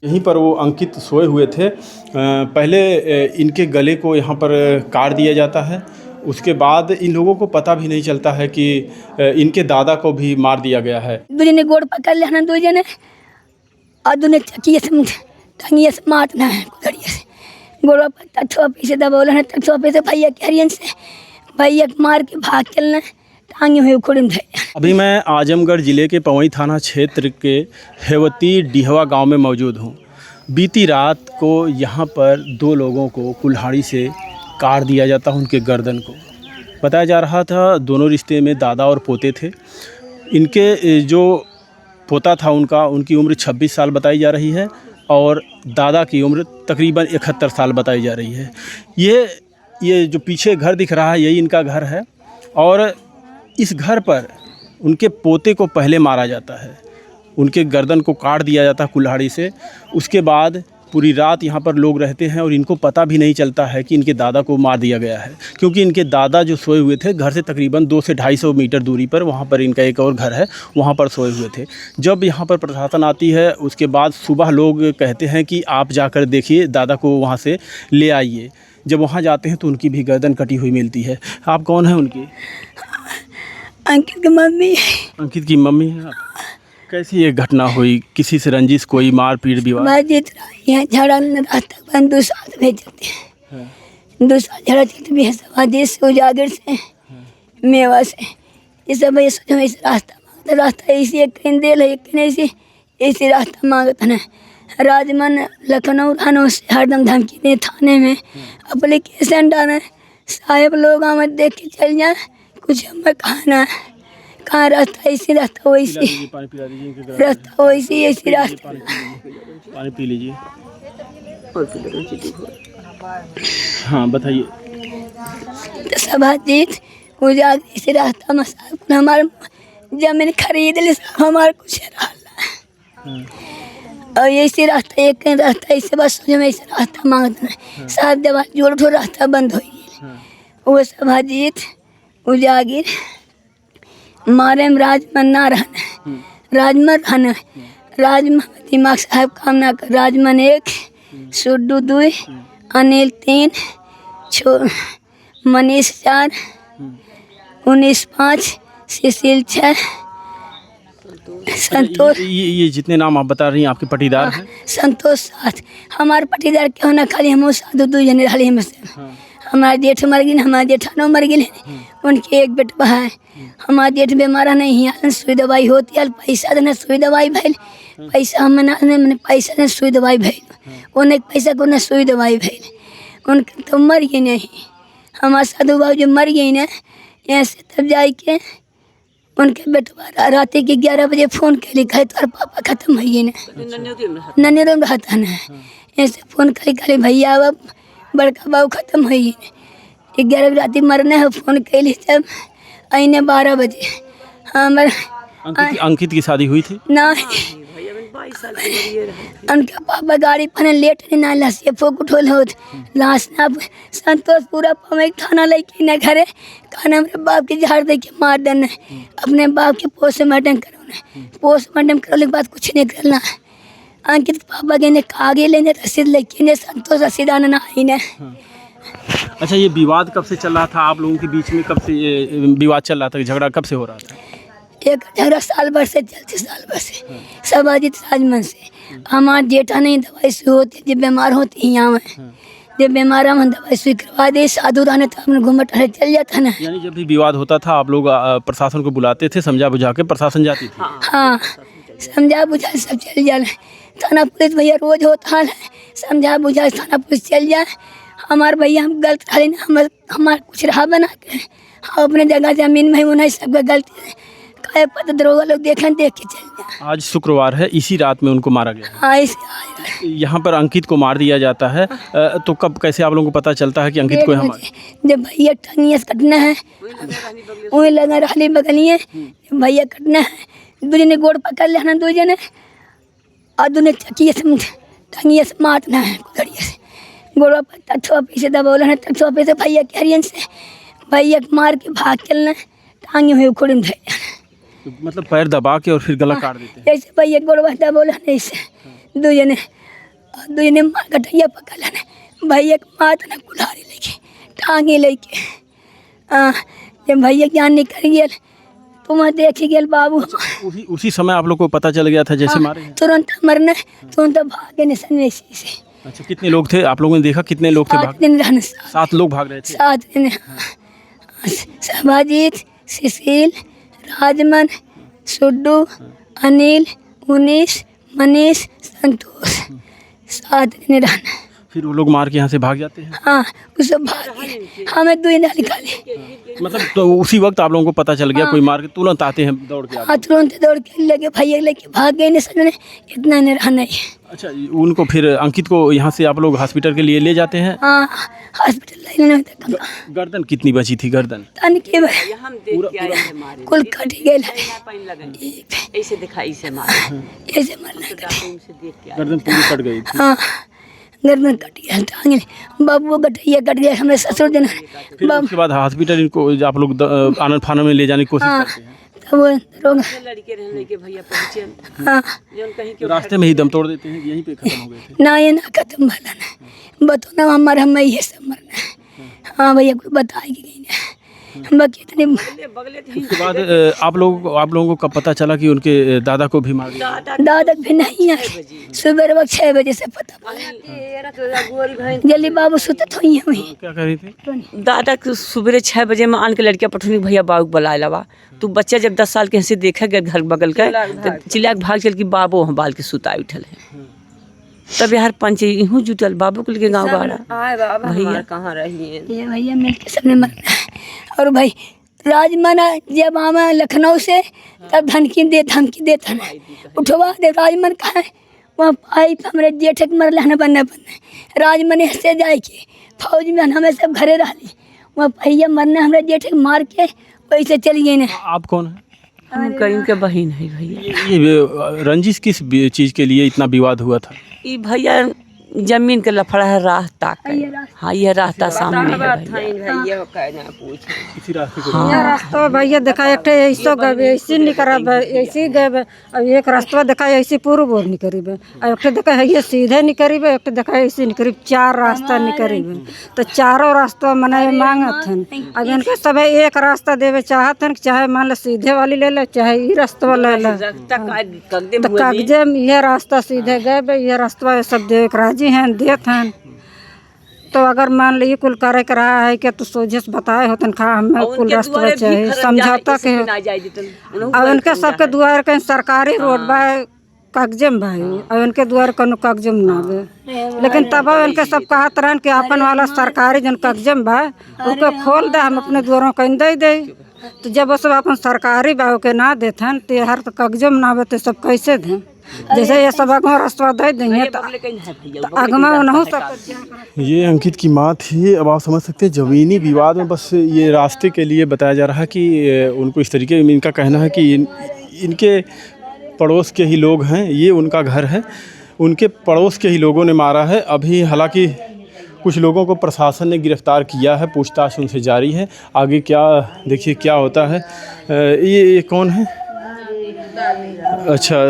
यहीं पर वो अंकित सोए हुए थे। पहले इनके गले को यहाँ पर काट दिया जाता है। उसके बाद इन लोगों को पता भी नहीं चलता है कि इनके दादा को भी मार दिया गया है। दूजने गोड़ पकड़ लेना दूजने और दूने चकिए से टंगिए से मारना है कुदड़िए से गोड़ पर तथुआ पीछे दबोला है तथुआ पीछे भैया कैरियन से भैया मार के भाग चलना टांगे हुए उखड़ में। अभी मैं आजमगढ़ ज़िले के पवई थाना क्षेत्र के हेवती डिहवा गांव में मौजूद हूं। बीती रात को यहां पर 2 लोगों को कुल्हाड़ी से काट दिया जाता, उनके गर्दन को। बताया जा रहा था दोनों रिश्ते में दादा और पोते थे। इनके जो पोता था उनकी उम्र 26 साल बताई जा रही है और दादा की उम्र तकरीबन 71 साल बताई जा रही है। ये जो पीछे घर दिख रहा है यही इनका घर है और इस घर पर उनके पोते को पहले मारा जाता है, उनके गर्दन को काट दिया जाता है कुल्हाड़ी से। उसके बाद पूरी रात यहाँ पर लोग रहते हैं और इनको पता भी नहीं चलता है कि इनके दादा को मार दिया गया है, क्योंकि इनके दादा जो सोए हुए थे घर से तकरीबन 200 से 250 मीटर दूरी पर, वहाँ पर इनका एक और घर है, वहाँ पर सोए हुए थे। जब यहाँ पर प्रशासन आती है उसके बाद सुबह लोग कहते हैं कि आप जाकर देखिए, दादा को वहाँ से ले आइए। जब वहाँ जाते हैं तो उनकी भी गर्दन कटी हुई मिलती है। आप कौन हैं उनकी? अंकित की मम्मी। अंकित की मम्मी है आप? कैसी ये घटना हुई? किसी से रंजिश, कोई मारपीट विवाद? मैं जीत रही है झगड़ा रास्ता बन 2 साल भेजते हैं 2 साल झगड़ा जीत भी है समाधि से उजागर से मेवा से ये सब सोचो ऐसे रास्ता मांगता रास्ता ऐसी एक दे ऐसे रास्ता मांगता ना राजमन लखनऊ थानों से हरदम धमकी दे थाने में अप्लीकेशन डाले साहेब लोग आमद देख के चल जाए कुछ हमें खाना कहाँ रास्ता ऐसी रास्ता वैसी रास्ता वैसी ऐसी रास्ता पानी पी लीजिए। हाँ बताइए। तो सभा जीत उजागर से रास्ता मसाल हमारे जमीन खरीद ली हमारे कुछ रहा और ऐसे रास्ता एक रास्ता ऐसे बस जो ऐसे रास्ता मांगता है साहब जब जोड़ ठो रास्ता बंद हो गई वो सभा जीत उजागिर मारे में राजमन ना रहना राजमन रहना राजमन दिमाग साहब काम ना कर राजमन 1 सुड्डू 2 अनिल 3 मनीष 4 19 5 सुशील 6 संतोष। ये जितने नाम आप बता रही हैं आपके पटीदार हैं? संतोष 7 हमारे पटीदार क्यों ना खाली हम साधु 2 जने रही हम से हमारे जेठ मर गए हमारे जेठानो मर गए उनके एक बेटा है हमारे जेठ बीमार नहीं है सुई दवाई होती है पैसा देना सुई दवाई भैल पैसा हम मैंने पैसा ने सुई दवाई भैल उन्हें पैसा को न सुई दवाई भैल उनके तो मर गए नहीं हमारे साधु बाबू जो मर गई ना यहाँ से तब जाए के उनके बेटवा रात के 11 बजे फ़ोन कर लिखा तो पापा ख़त्म हो गए ना नन्हे में रहता ना ऐसे फ़ोन कर भैया अब बड़का बाबू ख़त्म हो गए 11 बजे रात मरना है फ़ोन कैली तब आईने 12 बजे हमारे अंकित की शादी हुई थी ना उनका पापा गाड़ी पर लेट ना लसिए फोक उठोल हो लाश ना संतोष पूरा पवे थाना लेके न घरे खाना मेरे बाप के झाड़ दे के मार देना अपने बाप के पोस्टमार्टम करने के बाद कुछ नहीं करना अंकित पापा के ने कागे लेने रसीद लेके ने संतोष रसीद आना आई ने। अच्छा, ये विवाद कब से चल रहा था आप लोगों के बीच में? कब से ये विवाद चल रहा था? झगड़ा कब से हो रहा था? एक झगड़ा साल भर से चलते साल भर से सबाजित राजमन से हमारे जेठा नहीं दवाई सुई होती जब बीमार होती है यहाँ में जब बीमार हम दवाई सुई करवा दे साधु रहने तो हमने घूमट चल जाता ना। यानी जब भी विवाद होता था आप लोग प्रशासन को बुलाते थे, समझा बुझा के प्रशासन जाती थी? हाँ समझा बुझा सब चल जाए थाना पुलिस भैया रोज होता है समझा बुझा थाना पुलिस चल जाए हमारे भैया हम गलत खाली ना हमारे कुछ रहा बना के हाँ अपने जगह जमीन में उन्हें सबका गलती काय पता दरोगा लोग देख के चल जाए। आज शुक्रवार है, इसी रात में उनको मारा गया। हाँ यहाँ पर अंकित को मार दिया जाता है तो कब कैसे आप लोगों को पता चलता है कि अंकित को यहाँ जब भैया टंगिया कटना है वही लगा रही बगलिए भैया कटना है दूजे ने गोड़ पकड़ लेना दूजे ने और दूने चकिए से टंगिया से मारना है कुदड़िया से गोड़ पर तथुआ पीछे दबोला है तथुआ पीछे भैया कैरियन से भैया मार के भाग चलना टांगे हुए उखड़ में मतलब पैर दबा के और फिर गला काट देते हैं? ऐसे भैया गोड़ दबोला नहीं से दूजे ने दुई ने मार गटैया पकड़न भैया के मात न कुल्हाड़ी लेके टांगे लेके जब भैया ज्ञान निकल गया तो मैं देख गया बाबू उसी समय आप लोग को पता चल गया था जैसे मारे हैं? तुरंत मरना तुरंत भागे निशन से। अच्छा, कितने लोग थे आप लोगों ने देखा? कितने लोग थे 7 दिन रहने 7 लोग भाग रहे थे। 7 दिन शहबाजीत, सुशील, राजमन, सुड्डू, अनिल, उनीश, मनीष, संतोष 7 दिन रहना। फिर वो लोग मार के यहाँ से भाग जाते हैं? हाँ वो सब भाग गए, हमें 2 दिन निकाले। मतलब तो उसी वक्त आप लोगों को पता चल गया? कोई मार के तुरंत आते हैं दौड़ के? हाँ तुरंत दौड़ के लगे भैया लेके भाग गए ने सबने, इतना नहीं रहना है। अच्छा, उनको फिर अंकित को यहाँ से आप लोग हॉस्पिटल के लिए ले जाते हैं? हाँ हॉस्पिटल लेने में गर्दन कितनी बची थी? गर्दन तन के कुल कट गए ऐसे दिखाई से मार ऐसे मरना गर्दन पूरी कट गई थी। हाँ गर्दन कट गया टांगे बाबू गटैया कट गया हमारे ससुर दिन। फिर उसके बाद हॉस्पिटल इनको आप लोग आनंद फानन में ले जाने की कोशिश करते हैं? तब वो रोग लड़के रहने के भैया पहुंचे हाँ जो कहीं तो रास्ते में ही दम तोड़ देते हैं? यहीं पे खत्म हो गए थे? ना ये ना खत्म भला ना बतो ना हमारा हम ये सब मरना। हाँ भैया कोई बताएगी कहीं ना बाकी इतने उसके बाद आप लोगों को कब पता चला कि उनके दादा को भी मार दिया? दादा भी नहीं आए, सुबह वक्त 6 बजे से पता जल्दी बाबू सुतत हुई है वहीं। क्या कर रही थी? दादा सुबह 6 बजे में आन के लड़किया पठौनी भैया बाबू बुलाए लवा। तू बच्चा जब 10 साल के हंसी देखा गया घर बगल का तो चिल्ला के भाग चल कि बाबू हम बाल के सुता उठल है। तब यार पंच यूँ जुटल बाबू को लेके गाँव बाड़ा भैया कहाँ रही ये भैया मिल के सबने मरना है। और भाई राजमना जब आमा लखनऊ से तब धमकी देता ना उठवा दे राजमन कहाँ है वहाँ पाइप हमारे जेठ के मर लहना बनना राजमन से जाए के फौज में हमें सब घरे रह ली वहाँ भैया मरना हमारे जेठ के मार के वैसे चली गई ना। आप कौन है? हम कहीं के बहन है भैया। ये रंजिश किस चीज़ के लिए इतना विवाद हुआ था? ये भैया जमीन के लफड़ा है रास्ता का। हाँ ये रास्ता सामने है भैया। इसी रास्ते को यह रास्ता भैया देखा एक ऐसो गए ऐसे नहीं करब ऐसे गए अब एक रास्ता देखा ऐसे पूर्व और नहीं करीब अब एक देखा है ये सीधे नहीं करीब एक देखा ऐसे नहीं करीब 4 रास्ता नहीं करीब तो चारों रास्ता मना मांगत हन। अब इनके सब एक रास्ता देवे चाहत हन चाहे मान लो सीधे वाली ले ले चाहे ये रास्ता ले ले तो कागजे में यह रास्ता सीधे गए यह रास्ता सब दे राजी हैं देत हैं। तो अगर मान ली कुल करे कर रहा है कि तो सोझे से बताए होतन खा हमें कुल रास्ता चाहिए समझौता के अब उनके सबके द्वार कहीं सरकारी रोड बा कागजे में भाई और उनके द्वार कोनो कागजे में ना बे लेकिन तब उनके सब कहत रहन कि अपन वाला सरकारी जन कागजे में बा उसको खोल दे हम अपने द्वारों कहीं दे तो जब वो सब अपन सरकारी बा के ना देथन तो हर तो कागजे में ना बे तो सब कैसे दें जैसे ये सब अगवा रास्ता दे देंगे तो अगवा नहीं सब। ये अंकित की माँ थी। अब आप समझ सकते हैं ज़मीनी विवाद में बस ये रास्ते के लिए बताया जा रहा है कि उनको इस तरीके में इनका कहना है कि इनके पड़ोस के ही लोग हैं, ये उनका घर है, उनके पड़ोस के ही लोगों ने मारा है। अभी हालांकि कुछ लोगों को प्रशासन ने गिरफ़्तार किया है, पूछताछ उनसे जारी है। आगे क्या देखिए क्या होता है। ये कौन है? अच्छा,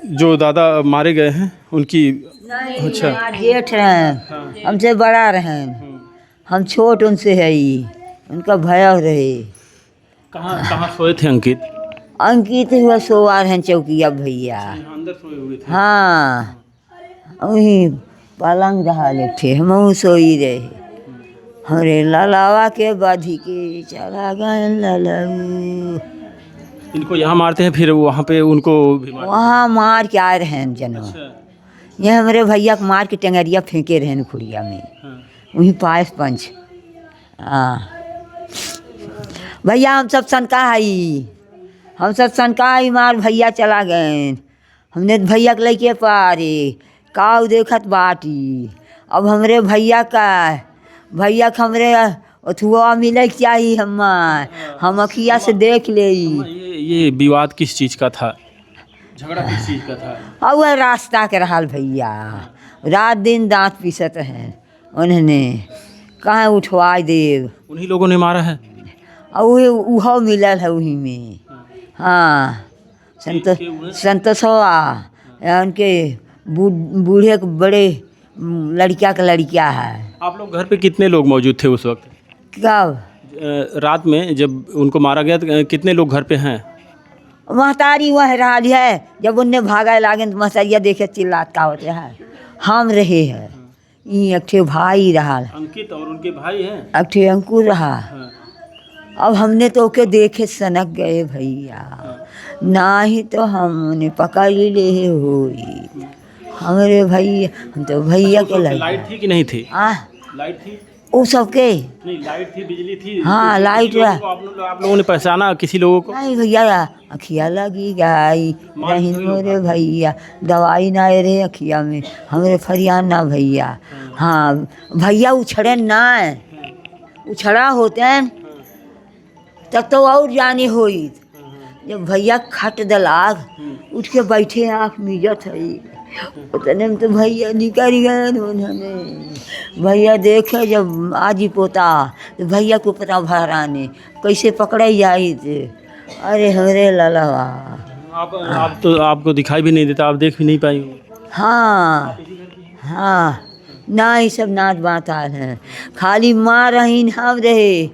जो दादा मारे गए हैं उनकी। अच्छा, जेठ हैं हमसे बड़ा रहे हम छोट उनसे है ही उनका भया रहे। कहाँ सोए थे अंकित? अंकित हुआ सोवार हैं चौकिया भैया अंदर सोए हुए थे। हाँ वही पलंग रहा थे हम सोई रहे हरे लालावा के बाधी के चला गए लालाऊ। इनको यहाँ मारते हैं फिर वहाँ पे उनको भी वहाँ मार के आए रहे जनो। ये हमारे भैया को मार के टेंगरिया फेंके रहे खुड़िया में वहीं पायस पंच। हाँ भैया हम सब सनका आई हम सब सनका आई मार भैया चला गए हमने भैया के लेके पारे काऊ देखत बाटी। अब हमरे भैया के हमरे अथुआ मिले चाहिए हम अखिया से देख ले। ये विवाद किस चीज़ का था? झगड़ा किस चीज़ का था? और रास्ता के रहा भैया रात दिन दांत पीसत हैं उन्होंने कहाँ उठवा देव उन्हीं लोगों ने मारा है और वह मिलल है वहीं में। हाँ संतोषवा उनके बूढ़े के बड़े लड़किया का लड़किया है। आप लोग घर पे कितने लोग मौजूद थे उस वक्त? कब? रात में जब उनको मारा गया तो कितने लोग घर पे हैं? महतारी वह रही है, जब उनने भागा लागे तो महतारिया देखे चिल्लात का होते हैं, हम रहे हैं। ये एक ठे भाई रहा, अंकित और उनके भाई हैं। एक ठे अंकुर रहा। अब हमने तो ओके देखे सनक गए भैया, ना ही तो हमने पकड़ ही ले होई हमारे भैया। हम तो भैया के लगे। लाइट थी कि नहीं थी? लाइट थी? वो सबके नहीं, लाइट थी, बिजली थी। हाँ, लाइट किसी लोगों को आप लोगों ने पहचाना किसी लोगों को? नहीं भैया, अखिया लगी गई नहीं मोरे भैया, दवाई ना रहे अखिया में हमरे फरियाना भैया। हाँ भैया उछड़े ना, उछड़ा होते हैं तब तो और जाने होई। जब भैया खट दलाग उठ के बैठे आँख मिजत है, उतने में तो भैया निकल गए उन्होंने। भैया देखे जब आजी पोता तो भैया को पता भराने कैसे पकड़े जाई थे। अरे हमारे ललवा। आप तो आपको दिखाई भी नहीं देता, आप देख भी नहीं पाई? हाँ हाँ, ना ये सब नाच बात है, खाली माँ रहीन हम रहे,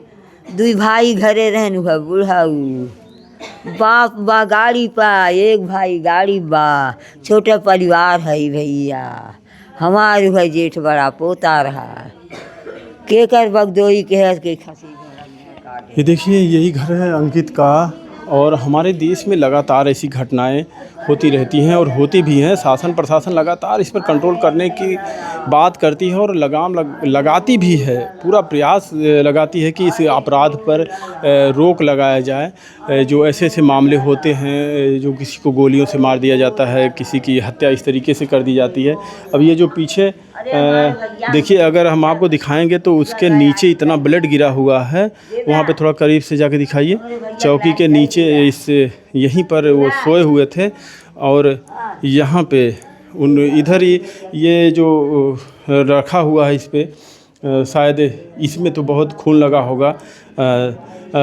दुई भाई घरे रहन हुआ बुढ़ाऊ, बाप बा गाड़ी पा, एक भाई गाड़ी बा, छोटा परिवार है भैया। हमारे भाई जेठ बड़ा पोता रहा, के कर बगदोई के है के खसी। ये देखिए, यही घर है अंकित का। और हमारे देश में लगातार ऐसी घटनाएं होती रहती हैं और होती भी हैं। शासन प्रशासन लगातार इस पर कंट्रोल करने की बात करती है और लगाम लगाती भी है, पूरा प्रयास लगाती है कि इस अपराध पर रोक लगाया जाए। जो ऐसे ऐसे मामले होते हैं, जो किसी को गोलियों से मार दिया जाता है, किसी की हत्या इस तरीके से कर दी जाती है। अब ये जो पीछे देखिए, अगर हम आपको दिखाएंगे तो उसके नीचे इतना ब्लड गिरा हुआ है, वहाँ पे थोड़ा करीब से जाके दिखाइए। चौकी के नीचे इस यहीं पर वो सोए हुए थे और यहाँ पे उन इधर ही ये जो रखा हुआ है इस पे शायद इसमें तो बहुत खून लगा होगा।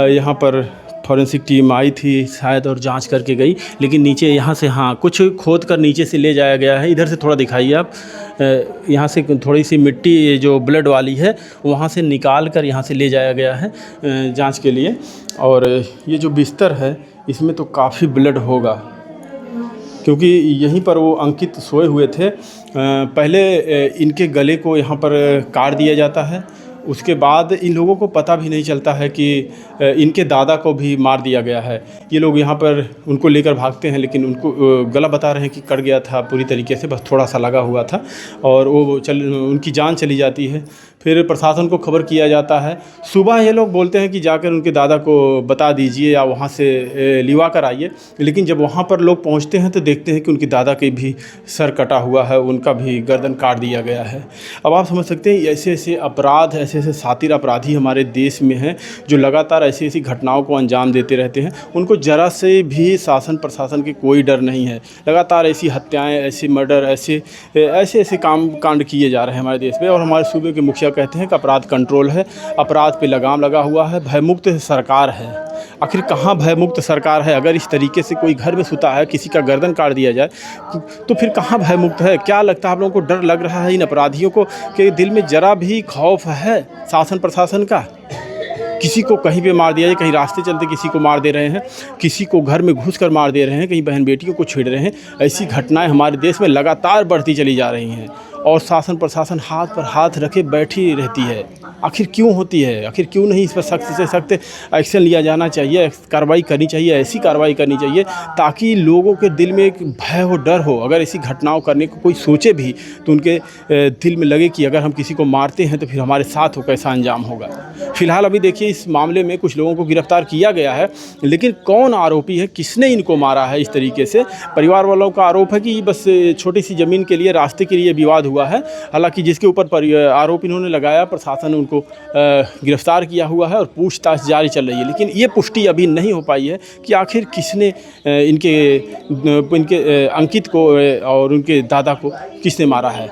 यहाँ पर फॉरेंसिक टीम आई थी शायद और जांच करके गई, लेकिन नीचे यहाँ से हाँ कुछ खोद कर नीचे से ले जाया गया है। इधर से थोड़ा दिखाइए आप, यहाँ से थोड़ी सी मिट्टी जो ब्लड वाली है वहाँ से निकाल कर यहाँ से ले जाया गया है जांच के लिए। और ये जो बिस्तर है इसमें तो काफ़ी ब्लड होगा, क्योंकि यहीं पर वो अंकित सोए हुए थे। पहले इनके गले को यहाँ पर काट दिया जाता है, उसके बाद इन लोगों को पता भी नहीं चलता है कि इनके दादा को भी मार दिया गया है। ये लोग यहाँ पर उनको लेकर भागते हैं, लेकिन उनको गला बता रहे हैं कि कट गया था पूरी तरीके से, बस थोड़ा सा लगा हुआ था और वो उनकी जान चली जाती है। फिर प्रशासन को खबर किया जाता है। सुबह ये लोग बोलते हैं कि जाकर उनके दादा को बता दीजिए या वहाँ से लिवा कर आइए, लेकिन जब वहाँ पर लोग पहुँचते हैं तो देखते हैं कि उनके दादा के भी सर कटा हुआ है, उनका भी गर्दन काट दिया गया है। अब आप समझ सकते हैं ऐसे ऐसे अपराध, ऐसे ऐसे शातिर अपराधी हमारे देश में हैं जो लगातार ऐसी ऐसी घटनाओं को अंजाम देते रहते हैं। उनको ज़रा से भी शासन प्रशासन के कोई डर नहीं है। लगातार ऐसी हत्याएँ, ऐसे मर्डर, ऐसे ऐसे कांड किए जा रहे हैं हमारे देश में। और हमारे सूबे के मुखिया कहते हैं कि अपराध कंट्रोल है, अपराध पे लगाम लगा हुआ है, भयमुक्त सरकार है। आखिर कहाँ भयमुक्त सरकार है? अगर इस तरीके से कोई घर में सुता है, किसी का गर्दन काट दिया जाए तो फिर कहाँ भयमुक्त है? क्या लगता है आप लोगों को? डर लग रहा है इन अपराधियों को कि दिल में ज़रा भी खौफ है शासन प्रशासन का? किसी को कहीं पे मार दिया जाए, कहीं रास्ते चलते किसी को मार दे रहे हैं, किसी को घर में घुसकर मार दे रहे हैं, कहीं बहन बेटियों को छेड़ रहे हैं। ऐसी घटनाएं हमारे देश में लगातार बढ़ती चली जा रही हैं और शासन प्रशासन हाथ पर हाथ रखे बैठी रहती है। आखिर क्यों होती है? आखिर क्यों नहीं इस पर सख्त से सख्त एक्शन लिया जाना चाहिए, कार्रवाई करनी चाहिए, ऐसी कार्रवाई करनी चाहिए ताकि लोगों के दिल में एक भय हो, डर हो। अगर ऐसी घटनाओं करने को कोई सोचे भी तो उनके दिल में लगे कि अगर हम किसी को मारते हैं तो फिर हमारे साथ हो कैसा अंजाम होगा। फिलहाल अभी देखिए इस मामले में कुछ लोगों को गिरफ्तार किया गया है, लेकिन कौन आरोपी है, किसने इनको मारा है इस तरीके से? परिवार वालों का आरोप है कि बस छोटी सी ज़मीन के लिए, रास्ते के लिए विवाद हुआ है। हालांकि जिसके ऊपर आरोप इन्होंने लगाया, प्रशासन उनको गिरफ्तार किया हुआ है और पूछताछ जारी चल रही है, लेकिन ये पुष्टि अभी नहीं हो पाई है कि आखिर किसने इनके अंकित को और उनके दादा को किसने मारा है।